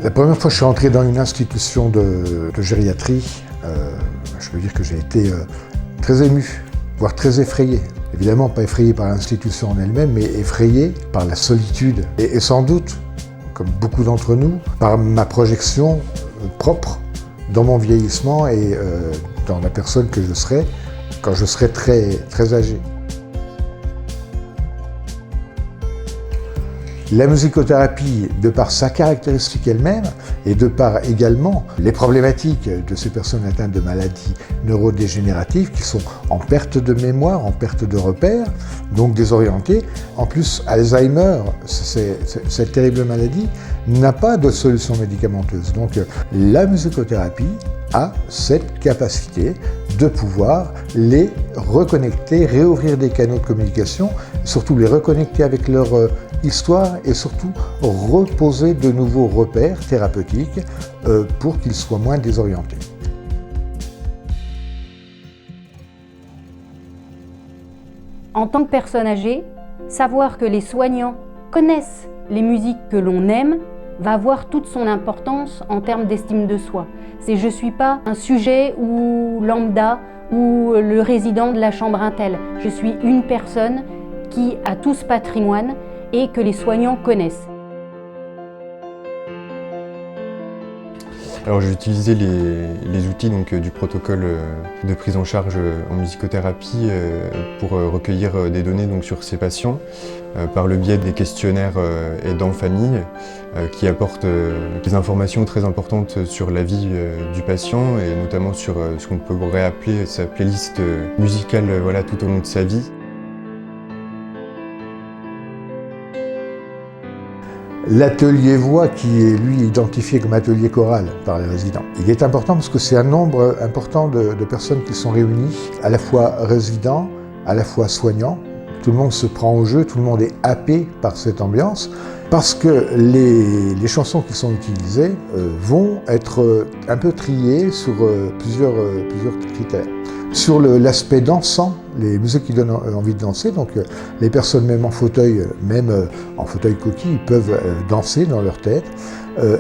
La première fois que je suis rentré dans une institution de gériatrie, je peux dire que j'ai été très ému, voire très effrayé. Évidemment, pas effrayé par l'institution en elle-même, mais effrayé par la solitude. Et sans doute, comme beaucoup d'entre nous, par ma projection propre dans mon vieillissement et dans la personne que je serai quand je serai très, très âgé. La musicothérapie, de par sa caractéristique elle-même et de par également les problématiques de ces personnes atteintes de maladies neurodégénératives qui sont en perte de mémoire, en perte de repères, donc désorientées. En plus, Alzheimer, cette terrible maladie, n'a pas de solution médicamenteuse. Donc la musicothérapie a cette capacité de pouvoir les reconnecter, réouvrir des canaux de communication, surtout les reconnecter avec leur histoire et surtout reposer de nouveaux repères thérapeutiques pour qu'ils soient moins désorientés. En tant que personne âgée, savoir que les soignants connaissent les musiques que l'on aime va avoir toute son importance en termes d'estime de soi. Je ne suis pas un sujet ou lambda ou le résident de la chambre Intel. Je suis une personne qui a tout ce patrimoine et que les soignants connaissent. Alors j'ai utilisé les outils du protocole de prise en charge en musicothérapie pour recueillir des données sur ces patients par le biais des questionnaires aidants-famille qui apportent des informations très importantes sur la vie du patient et notamment sur ce qu'on pourrait appeler sa playlist musicale tout au long de sa vie. L'atelier voix qui est lui identifié comme atelier choral par les résidents. Il est important parce que c'est un nombre important de personnes qui sont réunies, à la fois résidents, à la fois soignants. Tout le monde se prend au jeu, tout le monde est happé par cette ambiance parce que les chansons qui sont utilisées vont être un peu triées sur plusieurs critères. Sur l'aspect dansant, les musiques qui donnent envie de danser, donc les personnes même en fauteuil coquille, ils peuvent danser dans leur tête.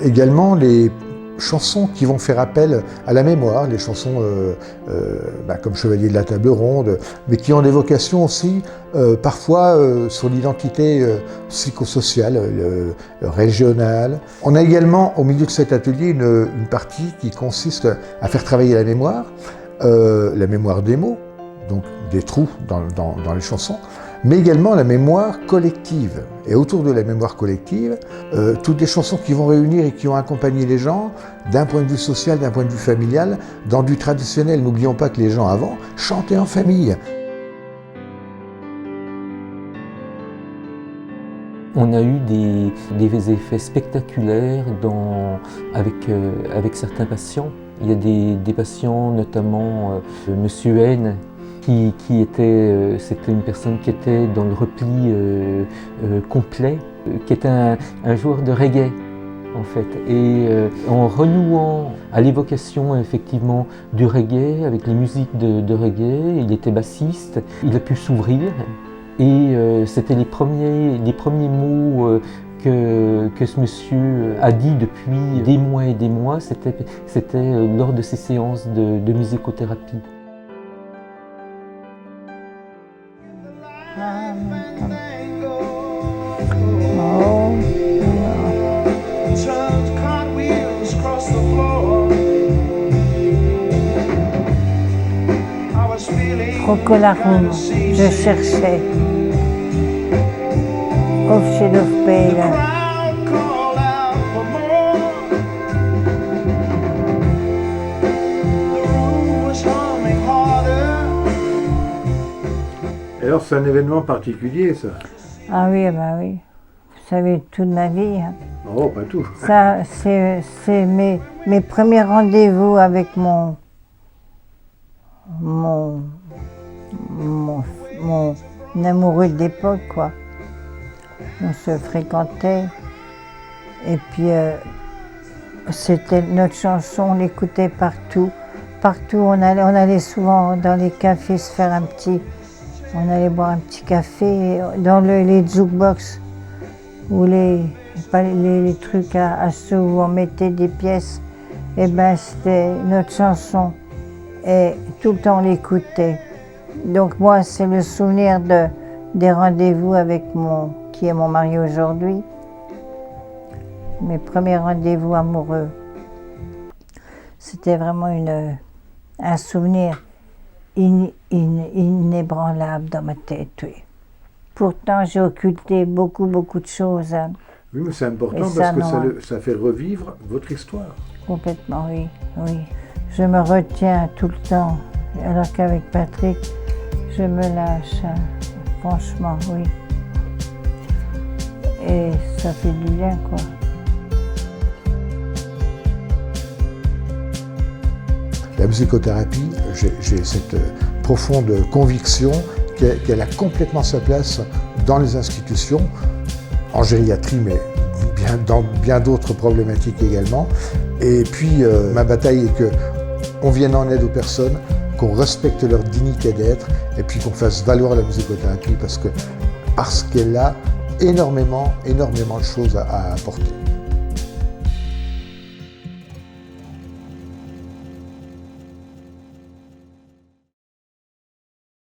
Également les chansons qui vont faire appel à la mémoire, les chansons comme Chevalier de la Table Ronde, mais qui ont des vocations aussi parfois sur l'identité psychosociale, régionale. On a également au milieu de cet atelier une partie qui consiste à faire travailler la mémoire des mots, donc des trous dans les chansons, mais également la mémoire collective. Et autour de la mémoire collective, toutes les chansons qui vont réunir et qui ont accompagné les gens d'un point de vue social, d'un point de vue familial, dans du traditionnel. N'oublions pas que les gens avant chantaient en famille. On a eu des effets spectaculaires avec certains patients. Il y a des patients, notamment Monsieur N, c'était une personne qui était dans le repli complet, qui était un joueur de reggae en fait. Et en renouant à l'évocation effectivement du reggae, avec les musiques de reggae, il était bassiste, il a pu s'ouvrir. Et c'était les premiers mots que ce monsieur a dit depuis des mois et des mois, c'était lors de ces séances de musicothérapie. Chocolat rouge, je cherchais. Of shade of pale. Alors c'est un événement particulier ça? Ah oui, bah oui. Vous savez, toute ma vie. Hein. Oh, pas tout. Ça, c'est mes premiers rendez-vous avec mon amoureux d'époque, quoi. On se fréquentait et puis c'était notre chanson, on l'écoutait partout. Partout, on allait souvent dans les cafés se faire on allait boire un petit café dans les jukebox ou les pas les trucs à sous où on mettait des pièces. Et ben c'était notre chanson. Et tout le temps on l'écoutait. Donc moi c'est le souvenir des rendez-vous avec qui est mon mari aujourd'hui. Mes premiers rendez-vous amoureux. C'était vraiment un souvenir inébranlable dans ma tête, oui. Pourtant, j'ai occulté beaucoup de choses. Hein. Oui, mais c'est important parce que ça fait revivre votre histoire. Complètement, oui, oui. Je me retiens tout le temps, alors qu'avec Patrick, je me lâche, hein. Franchement, oui. Et ça fait du bien, quoi. La musicothérapie, j'ai cette profonde conviction qu'elle a complètement sa place dans les institutions, en gériatrie, mais dans bien d'autres problématiques également. Et puis, ma bataille est qu'on vienne en aide aux personnes, qu'on respecte leur dignité d'être, et puis qu'on fasse valoir la musicothérapie parce qu'elle a énormément de choses à apporter.